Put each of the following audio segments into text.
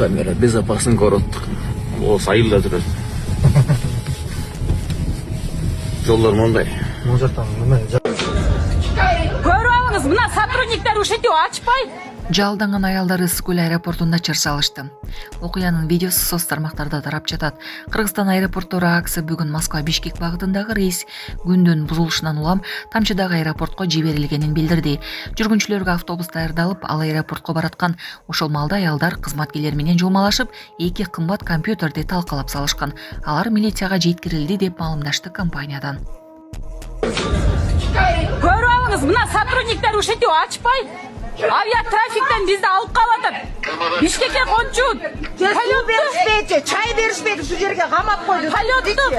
камера безопасный город. О, сайылда жүрөт. Жолдар мындай. Көрөңүз, мына сотрудниктер ушинтип ачпай. Жалданган аялдар Ысык-Көл аэропортунда чыр салышты. Окуянын видеосу соц тармактарда тарап жатат. Кыргызстан аэропорттор АКС бүгүн Москва-Бишкек багытындагы рейс күндүн бузулушунан улам тамчыдагы аэропортко жиберилгенин билдирди. Жүргүнчүлөргө автобус даярдалып, ал аэропортко бараткан. Ошол маалда аялдар кызматкерлер менен жумалашып, эки кымбат компьютерди талкалап салышкан. Алар милицияга жеткирилди деп маалымдашты компаниядан. Көрөңүз, мына сотрудниктер ушинтип ачпай. Авиатрафиктен бизди алып калатат. Бишкекке кончу. Полет беришпейти, чай беришпейти, ушул жерге камап койду. Полетту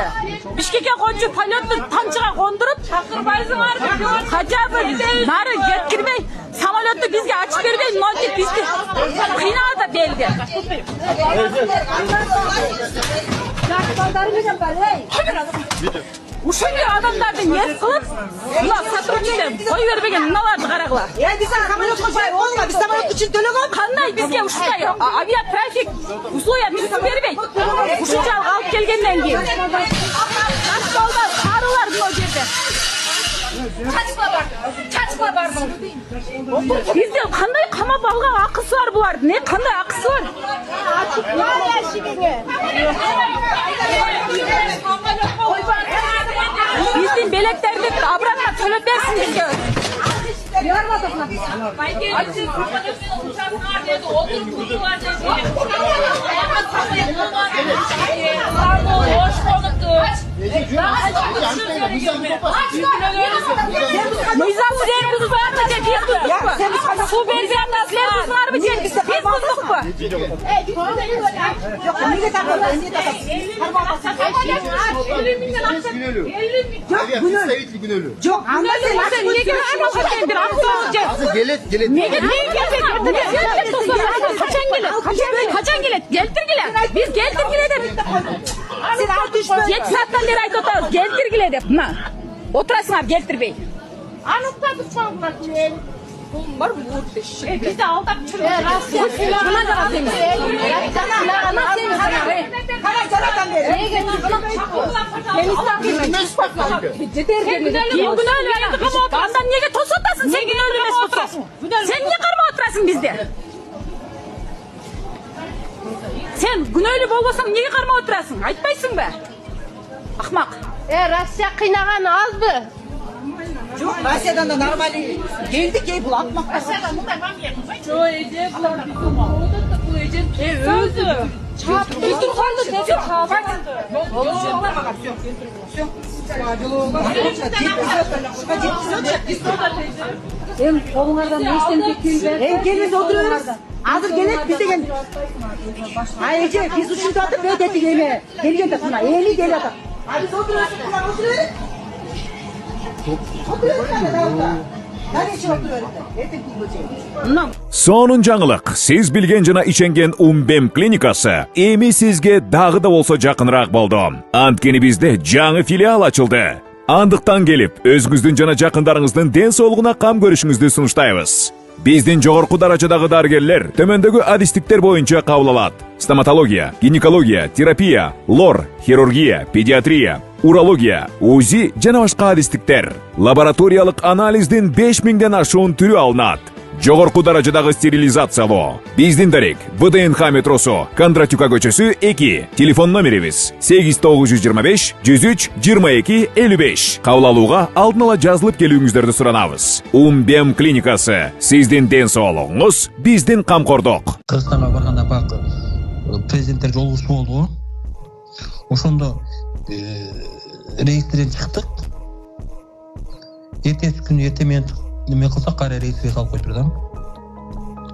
Бишкекке кончу полетту тамчыга кондуруп, чакырбайсыңарбы? Хотя бы нары жеткирбей, самолетту бизге ачып бербей, мынтип бизди кыйнап атат элди. Ушундай адамдарды эмес кылып, мына сотрудниктер кой бербеген мыналарды карагыла. Биз самолетко жай болма, биз самолет үчүн төлөгөн. Кандай бизге ушундай авиатрафик условия бербейт. Ушунча алып келгенден кийин. Жолдар, карылар мына жерде. Чачкыла бардым. Бизде кандай камап алган акысы бар булардын? Кандай акысы бар? Биздин белектерди обратно төлөп берсин бизге. Su berip atасызlar бузуңарбы же биз буздукпу? Жок, анда сен Неге акча бир автобус Келет. Неге Качан келет? Келтиргиле. Биз келтиргиле деп. сен алып түшпө. 7 сааттан бери айтып атабыз, келтиргиле деп. Мына. Отурасыңар, келтирбей. Анықтатып салғылар мен. Бар бу. Бизди алдап жүрүп. Мына жаратайын. Кара жаратан бери. Андан неге тосуп атасың? Сен күнөөлүү эмес болсоң. Сен эмне кармап отурасың бизди? Сен күнөөлүү болбосоң эмнеге кармап отурасың? Айтпайсыңбы? Акмак. Россия кыйнаган азбы? Жок, Россиядан да нормальный. Келдик, ей бул атмак. Эми колуңардан эчтеке келбей. Келиңиз отура бериңиз. Азыр келет биз деген. Эже биз ушинтип атып өтөтүк эме. Келген да мына эли келип атат. Биз отура бериңиз, мына отура бериңиз. Сонун жаңылык. Сиз билген жана иченген Умбем клиникасы эми сизге дагы да болсо жакыныраак болду. Анткени бизде жаңы филиал ачылды. Андыктан келип, өзүңүздүн жана жакындарыңыздын ден соолугуна кам көрүшүңүздү сунуштайбыз. Биздин жогорку даражадагы дарыгерлер төмөндөгү адистиктер боюнча кабыл алат. Стоматология, гинекология, терапия, лор, хирургия, педиатрия, урология, УЗИ жана башка адистиктер. Лабораториялык анализдин 5000ден ашуун түрү алынат. Жогорку даражадагы стерилизациялоо. Биздин дарек ВДНХ метросу, Кондратюка көчөсү 2. Телефон номерибиз 8925 103 22 55. Кабыл алууга алдын ала жазылып келүүңүздөрдү суранабыз. Умбем клиникасы. Сиздин ден соолугуңуз, биздин камкордук. Кыргызстанга барганда бак президенттер жолугушуу болду го. Ошондо рейстен чыктык. Эртеси күнү эртең менен неме кылсак кайра рейске салып койдур да.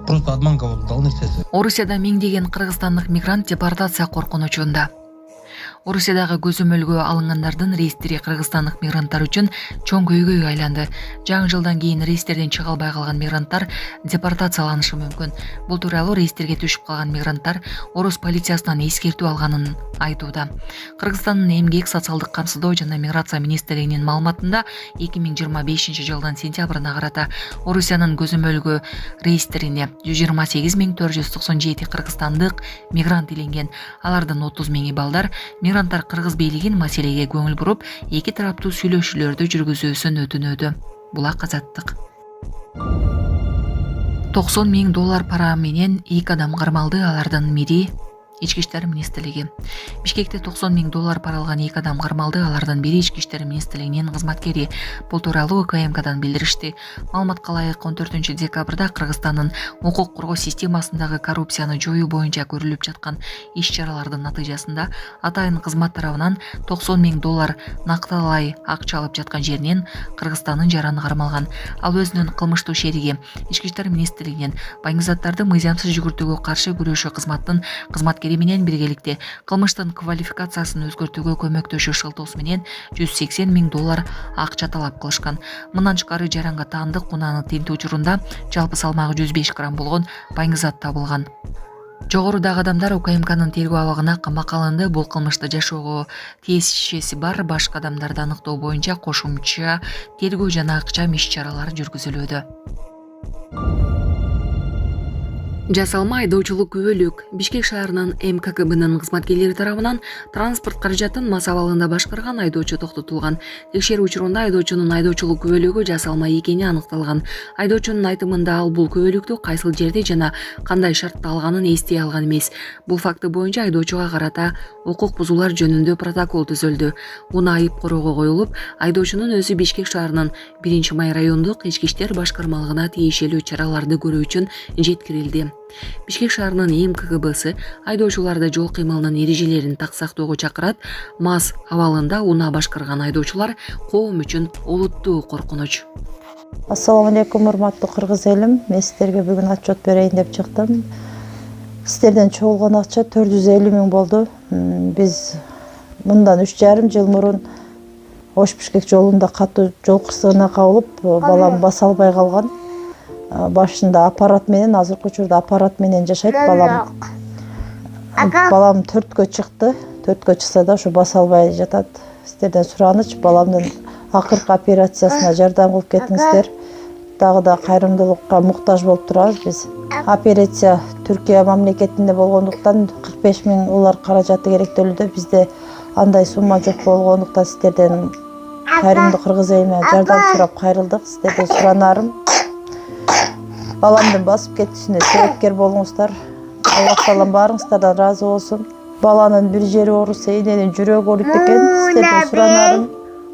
Просто обманка болду да нерсеси. Орусияда миңдеген кыргызстандык мигрант депортация коркунучунда. Орусиядагы көзөмөлгө алынгандардын рейстери кыргызстандык мигранттар үчүн чоң көйгөйгө айланды. Жаңы жылдан кийин рейстерден чыга албай калган мигранттар депортацияланышы мүмкүн. Бул тууралуу рейстерге түшүп калган мигранттар орус полициясынан эскертүү алганын айтууда. Кыргызстандын эмгек, социалдык камсыздоо жана миграция министрлигинин маалыматында 2025 жылдын сентябрына карата Орусиянын көзөмөлгө рейстерине 128.497 кыргызстандык мигрант иленген. Алардын 30.000 балдар. Мигранттар кыргыз бийлигин маселеге көңүл буруп, эки тараптуу сүйлөшүүлөрдү жүргүзүүсүн өтүнүүдө. Булак Азаттык. $90.000 пара менен 2 адам кармалды. Алардын бири Ички иштер министрлиги. Бишкекте $90.000 пара алган 2 адам кармалды. Алардын бири Ички иштер министрлигинин кызматкери. Бул тууралуу КМКдан билдиришти. Маалыматка ылайык 14 декабрда Кыргызстандын укук коргоо системасындагы коррупцияны жоюу боюнча көрүлүп жаткан иш-чаралардын натыйжасында атайын кызмат тарабынан $90.000 накталай акча алып жаткан жеринен Кыргызстандын жараны кармалган. Ал өзүнүн кылмыштуу шериги Ички иштер министрлигинин баңгизаттарды мыйзамсыз жүгүртүүгө каршы күрөшүү кызматтын кызматкери менен биргеликте кылмыштын квалификациясын өзгөртүүгө көмөктөшүү шылтоосу менен $180.000 акча талап кылышкан. Мындан тышкары жаранга таандык унааны тинтүү учурунда жалпы салмагы 105 грамм болгон баңгизат табылган. Жогорудагы адамдар УКМКнын тергөө абагына камакка алынды. Бул кылмышты жашоого тиешеси бар башка адамдарды аныктоо боюнча кошумча тергөө жана акчам иш-чаралары жүргүзүлүүдө. Жасалма айдоочулук күбөлүк. Бишкек шаарынын МККБнын кызматкерлери тарабынан транспорт каражатын мас абалында башкарган айдоочу токтотулган. Текшерүү учурунда айдоочунун айдоочулук күбөлүгү жасалма экени аныкталган. Айдоочунун айтымында ал бул күбөлүктү кайсыл жерде жана кандай шартта алганын эстей алган эмес. Бул факты боюнча айдоочуга карата укук бузуулар жөнүндө протокол түзүлдү. Уна айып короого коюлуп, айдоочунун өзү Бишкек шаарынын 1-май райондук ички иштер башкармалыгына тиешелүү чараларды көрүү үчүн жеткирилди. Бишкек шаарынын МККБсы айдоочуларды жол кыймылынын эрежелерин так сактоого чакырат. Мас абалында унаа башкарган айдоочулар коом үчүн олуттуу коркунуч. Ассаламу алейкум, урматтуу кыргыз элим. Мен сиздерге бүгүн отчет берейин деп чыктым. Сиздерден чогулган акча 450.000 болду. Биз мындан 3,5 жыл мурун Ош-Бишкек жолунда катуу жол кырсыгына кабылып, балам баса албай калган. Башында аппарат менен, азыркы учурда аппарат менен жашайт балам. Балам 4кө чыкты. 4кө чыкса да ушу баса албай жатат. Сиздерден сураныч, баламдын акыркы операциясына жардам кылып кетиңиздер. Дагы да кайрымдуулукка муктаж болуп турабыз биз. Операция Түркия мамлекетинде болгондуктан $45.000 каражаты керектөлүүдө. Бизде андай сумма жок болгондуктан сиздерден кайрымдуу кыргыз элине жардам сурап кайрылдык. Сиздерден суранарым, баламдын басып кетишине себепкер болуңуздар. Аллах таалам баарыңыздардан ыраазы болсун. Баланын бир жери ооруса, эненин жүрөгү ооруйт экен. Сиздерден суранарым,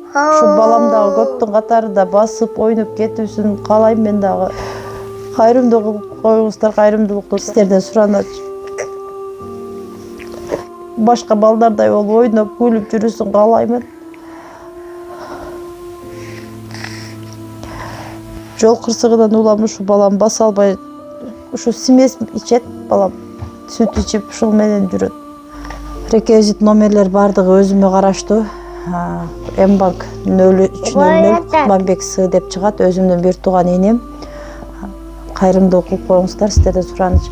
ушу балам дагы көптүн катарында басып ойноп кетүүсүн каалайм. Мен дагы кайрымдуу кылып коюңуздар, кайрымдуулукту сиздерден сураныч. Башка балдардай болуп ойноп күлүп жүрүүсүн каалаймын. Жол кырсыгынан улам ушу балам баса албай, ушу смесь ичет балам, сүт ичип ушул менен жүрөт. Реквизит номерлер бардыгы өзүмө караштуу. Мбанк 0300 Кутманбек С деп чыгат, өзүмдүн бир тууган энем. Кайрымдуулук кылып коюңуздар, сиздерден сураныч.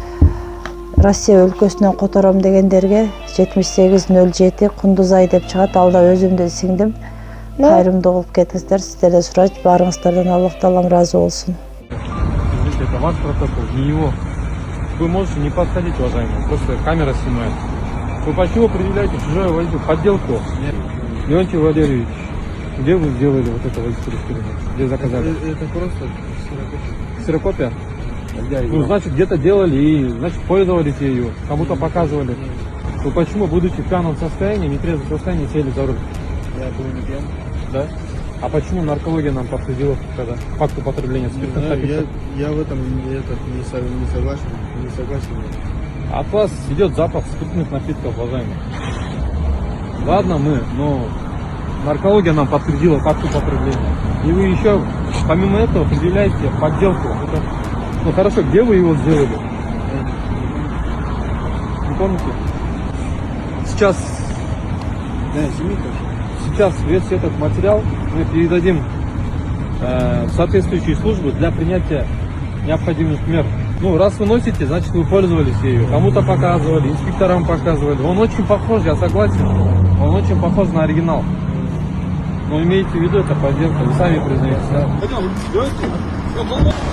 Россия өлкөсүнөн котором дегендерге 7807 Кундузай деп чыгат, алда өзүмдүн сиңдим. Кайрымдуу кылып кетиңиздер, сиздерден сурач, баарыңыздардан Аллах таалам ыраазы болсун. Это ваш протокол, не его. Вы можете не подходить, уважаемый, просто камера снимает. Вы почему предъявляете чужое водительство? Подделку. Леонтий Валерьевич, где вы сделали вот это водительство? Где заказали? Это просто ксерокопия. Ну, значит, где-то делали и, значит, пользовались ею, кому-то показывали. Вы почему, будучи в пьяном состоянии, нетрезвом состоянии, сели за руль? Я был не пьян. Да? А почему наркология нам подтвердила тогда факт употребления спиртных напитков? Я в этом не согласен. От вас идет запах спиртных напитков, уважаемый. Ладно мы, но наркология нам подтвердила факт употребления. И вы еще, помимо этого, предъявляете подделку. Это, ну хорошо, где вы его сделали? Не помните? Сейчас Да, сними тоже. Сейчас весь этот материал мы передадим в соответствующие службы для принятия необходимых мер. Ну, раз вы носите, значит вы пользовались ею. Кому-то показывали, инспекторам показывали. Он очень похож, я согласен. Он очень похож на оригинал. Но имейте в виду, это подделка, вы сами признаете. Да?